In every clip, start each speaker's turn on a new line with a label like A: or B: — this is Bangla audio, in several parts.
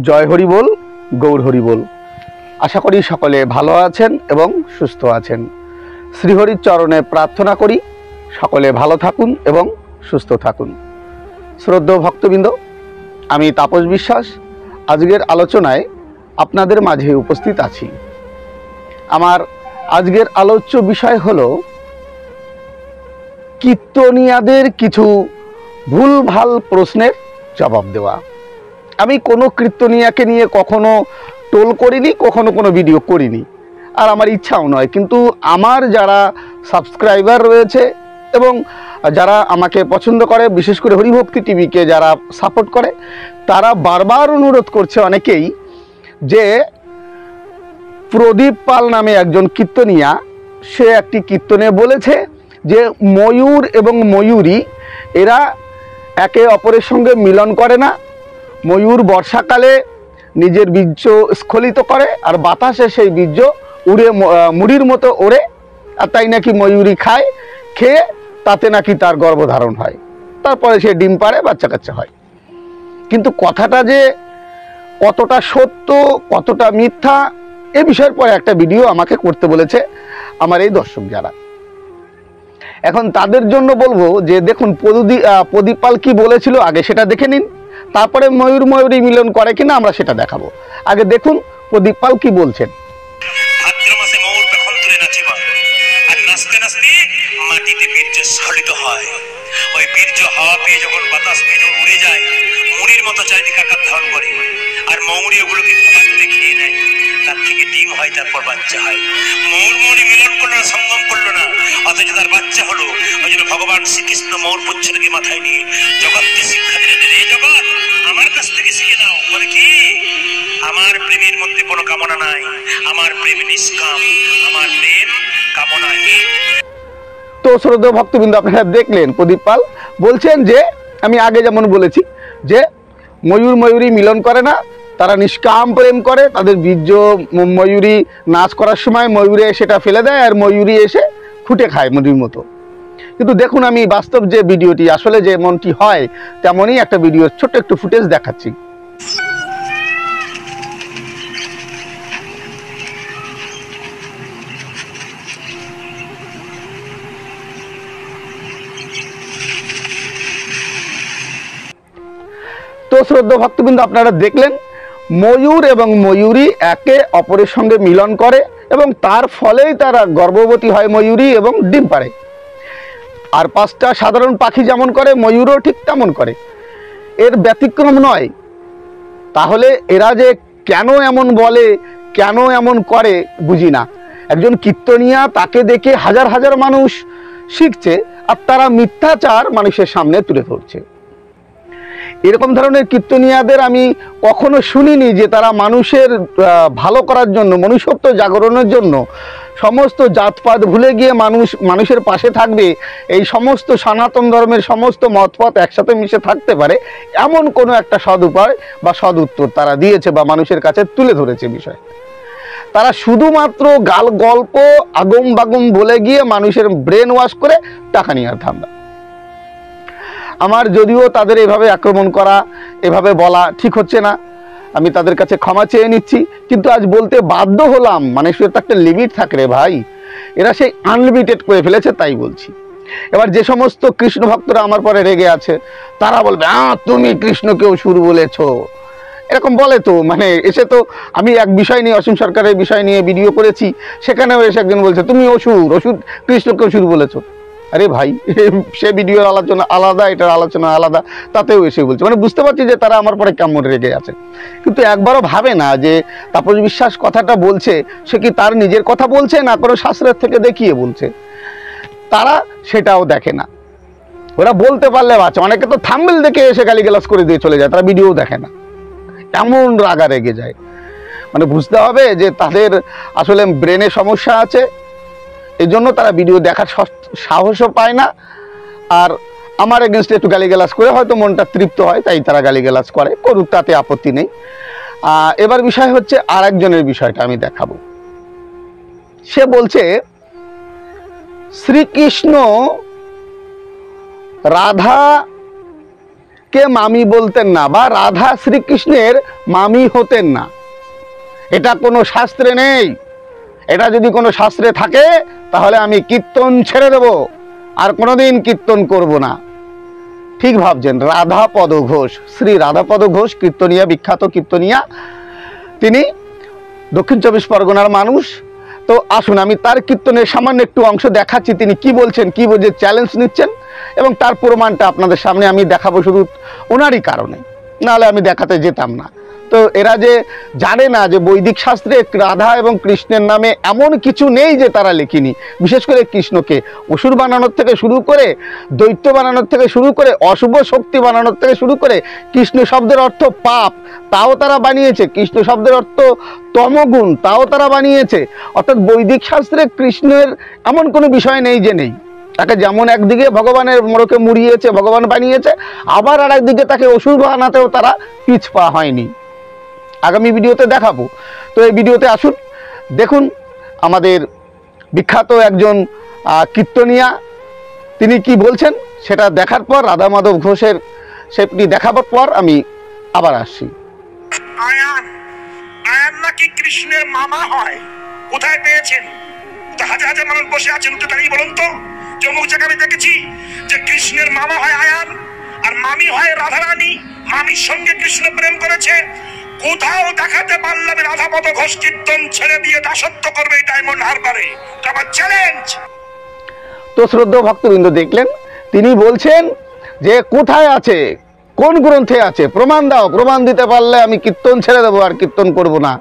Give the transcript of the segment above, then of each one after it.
A: জয় হরি বল, গৌর হরি বল। আশা করি সকলে ভালো আছেন এবং সুস্থ আছেন। শ্রীহরির চরণে প্রার্থনা করি সকলে ভালো থাকুন এবং সুস্থ থাকুন। শ্রদ্ধেয় ভক্তবৃন্দ, আমি তাপস বিশ্বাস আজকের আলোচনায় আপনাদের মাঝে উপস্থিত আছি। আমার আজকের আলোচ্য বিষয় হলো কীর্তনিয়াদের কিছু ভুলভাল প্রশ্নের জবাব দেওয়া। আমি কোনো কীর্তনিয়াকে নিয়ে কখনো টোল করিনি, কখনো কোনো ভিডিও করিনি, আর আমার ইচ্ছাও নয়। কিন্তু আমার যারা সাবস্ক্রাইবার রয়েছে এবং যারা আমাকে পছন্দ করে, বিশেষ করে হরিভক্তি টিভিকে যারা সাপোর্ট করে, তারা বারবার অনুরোধ করছে অনেকেই যে প্রদীপ পাল নামে একজন কীর্তনিয়া, সে একটি কীর্তনে বলেছে যে ময়ূর এবং ময়ূরী এরা একে অপরের সঙ্গে মিলন করে না। ময়ূর বর্ষাকালে নিজের বীর্য স্খলিত করে আর বাতাসে সেই বীর্য উড়ে মুড়ির মতো ওড়ে, আর তাই নাকি ময়ূরী খায়, খেয়ে তাতে নাকি তার গর্ভধারণ হয়, তারপরে সে ডিম পাড়ে, বাচ্চা কাচ্চা হয়। কিন্তু কথাটা যে কতটা সত্য কতটা মিথ্যা এ বিষয়ের পরে একটা ভিডিও আমাকে করতে বলেছে আমার এই দর্শক যারা। এখন তাদের জন্য বলবো যে দেখুন, প্রদীপ পাল কি বলেছিল আগে সেটা দেখে নিন, তারপরে ময়ূর ময়ূরী মিলন করে কিনা আমরা সেটা দেখাবো। আগে দেখুন প্রদীপ পাল কি বলছেন।
B: ভাদ্র মাসে ময়ূর পেখম তুলে নাচিবা, আর নাচতে নাচতে মাটিতে বীর্য স্খলিত হয়। ওই বীর্য হাওয়া পেয়ে যখন বাতাস পেয়ে যখন উড়ে যায়, মুড়ির মতো চারিদিকে আকার ধারণ করে, আর ময়ূরী ওগুলোকে খাবারতে খেয়ে নেয়, তার থেকে ডিম হয়, তারপর বাচ্চা হয়। ময়ূর ময়ূরী মিলন করলো না, সঙ্গম করলো না, অথচ তার বাচ্চা হলো। ওই জন্য ভগবান শ্রীকৃষ্ণ ময়ূর পুচ্ছটাকে মাথায় নিয়ে জগৎকে শিক্ষা দিলেন, রে জগৎ আমার কাছ থেকে শিখে নাও। বলে কি, আমার প্রেমের মধ্যে কোনো কামনা নাই, আমার প্রেম নিষ্কাম, আমার প্রেম কামনাহীন।
A: তো শ্রদ্ধেয় ভক্তবৃন্দ, আপনারা দেখলেন প্রদীপ পাল বলছেন যে আমি আগে যেমন বলেছি যে ময়ূর ময়ূরী মিলন করে না, তারা নিষ্কাম প্রেম করে। তাদের বীর্য ময়ূরী নাচ করার সময় ময়ূরে সেটা ফেলে দেয় আর ময়ূরী এসে ফুটে খায় মুড়ির মতো। কিন্তু দেখুন, আমি বাস্তব যে ভিডিওটি আসলে যেমনটি হয় তেমনই একটা ভিডিও ছোট্ট একটু ফুটেজ দেখাচ্ছি। তো শ্রদ্ধেয় ভক্তবৃন্দ, আপনারা দেখলেন ময়ূর এবং ময়ূরী একে অপরের সঙ্গে মিলন করে এবং তার ফলেই তারা গর্ভবতী হয় ময়ূরী এবং ডিম পাড়ে। আর পাঁচটা সাধারণ পাখি যেমন করে, ময়ূরও ঠিক তেমন করে, এর ব্যতিক্রম নয়। তাহলে এরা যে কেন এমন বলে, কেন এমন করে বুঝি না। একজন কীর্তনিয়া, তাকে দেখে হাজার হাজার মানুষ শিখছে, আর তারা মিথ্যাচার মানুষের সামনে তুলে ধরছে। এরকম ধরনের কীর্তনিয়াদের আমি কখনো শুনিনি যে তারা মানুষের ভালো করার জন্য, মনুষ্যত্ব জাগরণের জন্য সমস্ত জাতপাত ভুলে গিয়ে মানুষের পাশে থাকবে, এই সমস্ত সনাতন ধর্মের সমস্ত মতপথ একসাথে মিশে থাকতে পারে, এমন কোনো একটা সদ উপায় বা সদ উত্তর তারা দিয়েছে বা মানুষের কাছে তুলে ধরেছে বিষয়। তারা শুধুমাত্র গল্প আগম বাগম বলে গিয়ে মানুষের ব্রেন ওয়াশ করে টাকা নেওয়ার ধান্দা। আমার যদিও তাদের এভাবে আক্রমণ করা, এভাবে বলা ঠিক হচ্ছে না, আমি তাদের কাছে ক্ষমা চেয়ে নিচ্ছি, কিন্তু আজ বলতে বাধ্য হলাম। মানুষের তো একটা লিমিট থাকে রে ভাই, এরা সেই আনলিমিটেড করে ফেলেছে, তাই বলছি। এবার যে সমস্ত কৃষ্ণ ভক্তরা আমার পরে রেগে আছে, তারা বলবে তুমি কৃষ্ণকেও সুর বলেছ, এরকম বলে। তো মানে এসে তো আমি এক বিষয় নিয়ে, অসীম সরকারের বিষয় নিয়ে ভিডিও করেছি, সেখানেও এসে একজন বলছে তুমি অসুর কৃষ্ণকেও সুর বলেছ। আরে ভাই, সে ভিডিওর আলোচনা আলাদা, এটার আলোচনা আলাদা, তাতেও এসে বলছে। মানে বুঝতে পারছি যে তারা আমার পরে কেমন রেগে আছে, কিন্তু একবারও ভাবে না যে তাপস বিশ্বাস কথাটা বলছে সে কি তার নিজের কথা বলছে না কোনো শাস্ত্রের থেকে দেখিয়ে বলছে। তারা সেটাও দেখে না। ওরা বলতে পারলে বাঁচে, অনেকে তো থাম্বনেল দেখে এসে গালিগালাজ করে দিয়ে চলে যায়, তারা ভিডিও দেখে না, এমন রাগা রেগে যায়। মানে বুঝতে হবে যে তাদের আসলে ব্রেনে সমস্যা আছে, এই জন্য তারা ভিডিও দেখার সাহসও পায় না। আর আমার এগেনস্টে একটু গালিগালাজ করে হয়তো মনটা তৃপ্ত হয়, তাই তারা গালিগালাজ করে, করুক, তাতে আপত্তি নেই। এবার বিষয় হচ্ছে আর একজনের বিষয়টা আমি দেখাবো। সে বলছে শ্রীকৃষ্ণ রাধাকে রাধাকে মামি বলতেন না, বা রাধা শ্রীকৃষ্ণের মামি হতেন না। এটা কোনো শাস্ত্রে নেই। এটা যদি কোনো শাস্ত্রে থাকে তাহলে আমি কীর্তন ছেড়ে দেব, আর কোনোদিন কীর্তন করব না। ঠিক ভাবছেন, রাধাপদ ঘোষ, শ্রী রাধাপদ ঘোষ কীর্তনিয়া, বিখ্যাত কীর্তনিয়া, তিনি দক্ষিণ চব্বিশ পরগনার মানুষ। তো আসুন আমি তার কীর্তনের সামান্য একটু অংশ দেখাচ্ছি, তিনি কি বলছেন, কি বলছে, চ্যালেঞ্জ নিচ্ছেন, এবং তার প্রমাণটা আপনাদের সামনে আমি দেখাবো শুধু ওনারই কারণে, নাহলে আমি দেখাতে যেতাম না। তো এরা যে জানে না যে বৈদিক শাস্ত্রে রাধা এবং কৃষ্ণের নামে এমন কিছু নেই যে তারা লেখিনি। বিশেষ করে কৃষ্ণকে অসুর বানানোর থেকে শুরু করে, দৈত্য বানানোর থেকে শুরু করে, অশুভ শক্তি বানানোর থেকে শুরু করে, কৃষ্ণ শব্দের অর্থ পাপ, তাও তারা বানিয়েছে। কৃষ্ণ শব্দের অর্থ তমগুণ, তাও তারা বানিয়েছে। অর্থাৎ বৈদিক শাস্ত্রে কৃষ্ণের এমন কোনো বিষয় নেই যে নেই। তাকে যেমন একদিকে ভগবানের মোড়কে মুড়িয়েছে, ভগবান বানিয়েছে, আবার আর একদিকে তাকে অসুর বানাতেও তারা পিছপা হয়নি। আগামী ভিডিওতে দেখাবো। তো এই ভিডিওতে আসুন দেখুন আমাদের বিখ্যাত একজন কীর্তনিয়া তিনি কি বলছেন, সেটা দেখার পর, রাধা মাধব ঘোষের সেটি দেখাবার পর আমি আবার আসছি।
B: আয়ান নাকি কৃষ্ণের মামা হয়? কোথায় পেয়েছেন? হাজার হাজার মানুষ বসে আছেন, তো দাঁড়িয়ে বলুন তো, যে অমুক জায়গায় আমি দেখেছি যে কৃষ্ণের মামা হয় আয়ান, আর মামি হয় রাধারানী। মামির সঙ্গে কৃষ্ণ প্রেম করেছে। কোথাও দেখাতে পারলাম রাধাপদ ঘোষ কীর্তন ছেড়ে দিয়ে দাসত্ব করবে এই ডায়মন্ড হারবারে? আমার চ্যালেঞ্জ।
A: তো শ্রদ্ধেয় ভক্তবৃন্দ, দেখলেন তিনি বলছেন যে কোথায় আছে, কোন গ্রন্থে আছে, প্রমাণ দাও, প্রমাণ দিতে পারলে আমি কীর্তন ছেড়ে দেবো, আর কীর্তন করব না।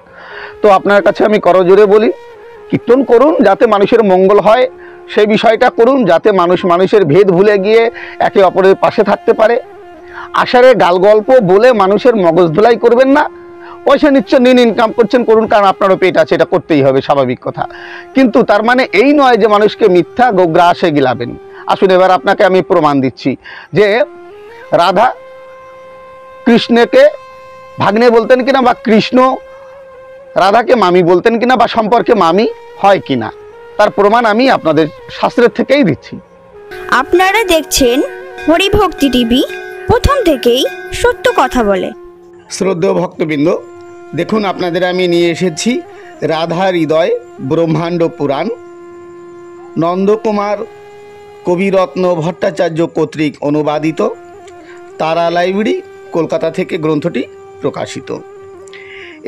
A: তো আপনার কাছে আমি করজোরে বলি, কীর্তন করুন, যাতে মানুষের মঙ্গল হয় সেই বিষয়টা করুন, যাতে মানুষের ভেদ ভুলে গিয়ে একে অপরের পাশে থাকতে পারে। আষাঢ়ে গাল গল্প বলে মানুষের মগজ ধুলাই করবেন না। পয়সা নিশ্চয় নিন, ইনকাম করছেন, করুন, কারণ আপনারও পেট আছে, এটা করতেই হবে, স্বাভাবিক কথা। কিন্তু তার মানে এই নয় যে মানুষকে মিথ্যা গ্রাসে গিলাবেন। আসুন এবার আপনাকে আমি প্রমাণ দিচ্ছি যে রাধা কৃষ্ণকে ভাগ্নে বলতেন কিনা, বা কৃষ্ণ রাধাকে মামি বলতেন কিনা, বা সম্পর্কে মামি হয় কিনা, তার প্রমাণ আমি আপনাদের শাস্ত্রের থেকেই দিচ্ছি।
C: আপনারা দেখছেন হরিভক্তি টিভি, প্রথম থেকেই সত্য কথা বলে।
A: শ্রদ্ধেয় ভক্তবৃন্দ, দেখুন আপনাদের আমি নিয়ে এসেছি রাধা হৃদয় ব্রহ্মাণ্ড পুরাণ, নন্দকুমার কবিরত্ন ভট্টাচার্য কর্তৃক অনুবাদিত, তারা লাইব্রেরি কলকাতা থেকে গ্রন্থটি প্রকাশিত।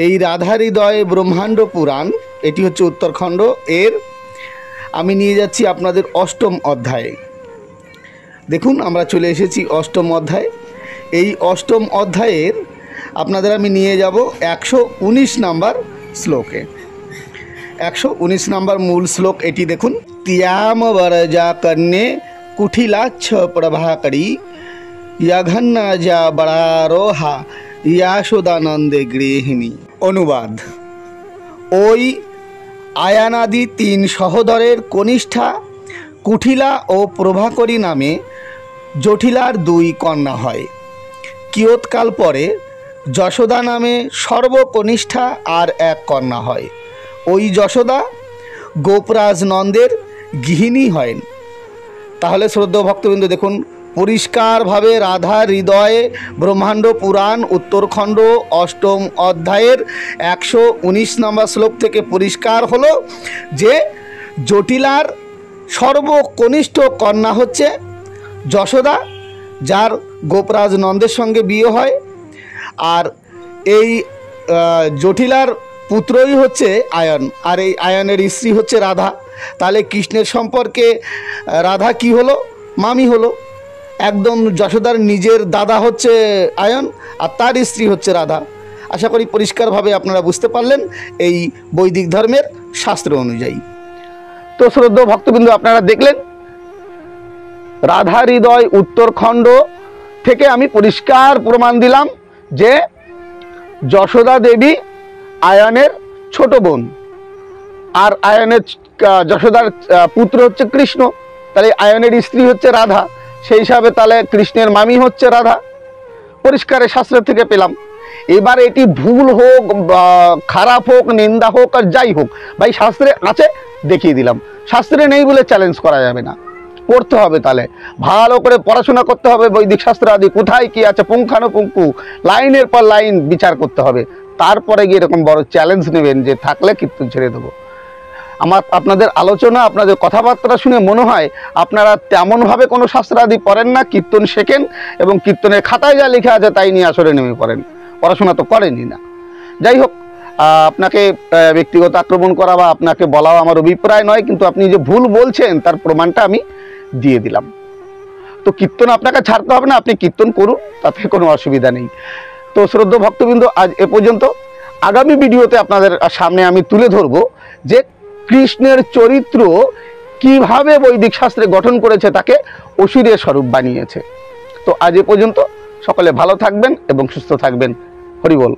A: এই রাধা হৃদয় ব্রহ্মাণ্ড পুরাণ, এটি হচ্ছে উত্তরখণ্ড। এর আমি নিয়ে যাচ্ছি আপনাদের অষ্টম অধ্যায়ে। দেখুন আমরা চলে এসেছি অষ্টম অধ্যায়। এই অষ্টম অধ্যায়ের আপনাদের আমি নিয়ে যাব 119 নাম্বার শ্লোকে। 119 নাম্বার মূল শ্লোক এটি দেখুন। ত্যাম বরজা কন্যে কুঠিলাচ্ছ প্রভাকরী ইয়াঘন্না যা বড়ারোহা ইয়াশোদানন্দে গৃহিণী। অনুবাদ: ওই আয়ানাদি 3 সহোদরের কনিষ্ঠা কুঠিলা ও প্রভাকরী নামে জটিলার 2 কন্যা হয়। কিয়ৎকাল পরে যশোদা নামে সর্বকনিষ্ঠা আর 1 কন্যা হয়। ওই যশোদা গোপরাজ নন্দের গৃহিণী হয়। তাহলে শ্রদ্ধেয় ভক্তবৃন্দ দেখুন, পরিষ্কারভাবে রাধা হৃদয়ে ব্রহ্মাণ্ড পুরাণ উত্তরখণ্ড অষ্টম অধ্যায়ের 119 নম্বর শ্লোক থেকে পরিষ্কার হলো যে জটিলার সর্বকনিষ্ঠ কন্যা হচ্ছে যশোদা, যার গোপরাজ নন্দের সঙ্গে বিয়ে হয়। আর এই জটিলার পুত্রই হচ্ছে আয়ন, আর এই আয়নের স্ত্রী হচ্ছে রাধা। তাহলে কৃষ্ণের সম্পর্কে রাধা কি হলো? মামি হলো। একদম যশোদার নিজের দাদা হচ্ছে আয়ন, আর তার স্ত্রী হচ্ছে রাধা। আশা করি পরিষ্কারভাবে আপনারা বুঝতে পারলেন এই বৈদিক ধর্মের শাস্ত্র অনুযায়ী। তো শ্রদ্ধেয় ভক্তবৃন্দ, আপনারা দেখলেন রাধা হৃদয় উত্তরখণ্ড থেকে আমি পরিষ্কার প্রমাণ দিলাম যে যশোদা দেবী আয়নের ছোট বোন, আর আয়নের যশোদার পুত্র হচ্ছে কৃষ্ণ। তাহলে আয়নের স্ত্রী হচ্ছে রাধা, সেই হিসাবে তাহলে কৃষ্ণের মামি হচ্ছে রাধা। পরিষ্কার শাস্ত্র থেকে পেলাম। এবার এটি ভুল হোক, খারাপ হোক, নিন্দা হোক, আর যাই হোক, ভাই শাস্ত্রে আছে দেখিয়ে দিলাম। শাস্ত্রে নেই বলে চ্যালেঞ্জ করা যাবে না। পড়তে হবে, তাহলে ভালো করে পড়াশোনা করতে হবে, বৈদিক শাস্ত্র আদি কোথায় কি আছে পুঙ্খানুপুঙ্খু লাইনের পর লাইন বিচার করতে হবে, তারপরে গিয়ে এরকম বড় চ্যালেঞ্জ নেবেন যে থাকলে কীর্তন ছেড়ে দেবো। আপনাদের আলোচনা, আপনাদের কথাবার্তা শুনে মনে হয় আপনারা তেমনভাবে কোনো শাস্ত্রাদি পড়েন না, কীর্তন শেখেন এবং কীর্তনের খাতায় যা লেখা আছে তাই নিয়ে আসরে নেমে পড়েন, পড়াশোনা তো করেনই না। যাই হোক, আপনাকে ব্যক্তিগত আক্রমণ করা বা আপনাকে বলাও আমার অভিপ্রায় নয়, কিন্তু আপনি যে ভুল বলছেন তার প্রমাণটা আমি দিয়ে দিলাম। তো কীর্তন আপনাকে ছাড়তে হবে না, আপনি কীর্তন করুন, তাতে কোনো অসুবিধা নেই। তো শ্রদ্ধেয় ভক্তবৃন্দ, আজ এ পর্যন্ত। আগামী ভিডিওতে আপনাদের সামনে আমি তুলে ধরব যে কৃষ্ণের চরিত্র কিভাবে বৈদিক শাস্ত্রে গঠন করেছে, তাকে অসুরের স্বরূপ বানিয়েছে। তো আজ এ পর্যন্ত, সকলে ভালো থাকবেন এবং সুস্থ থাকবেন। হরি বল।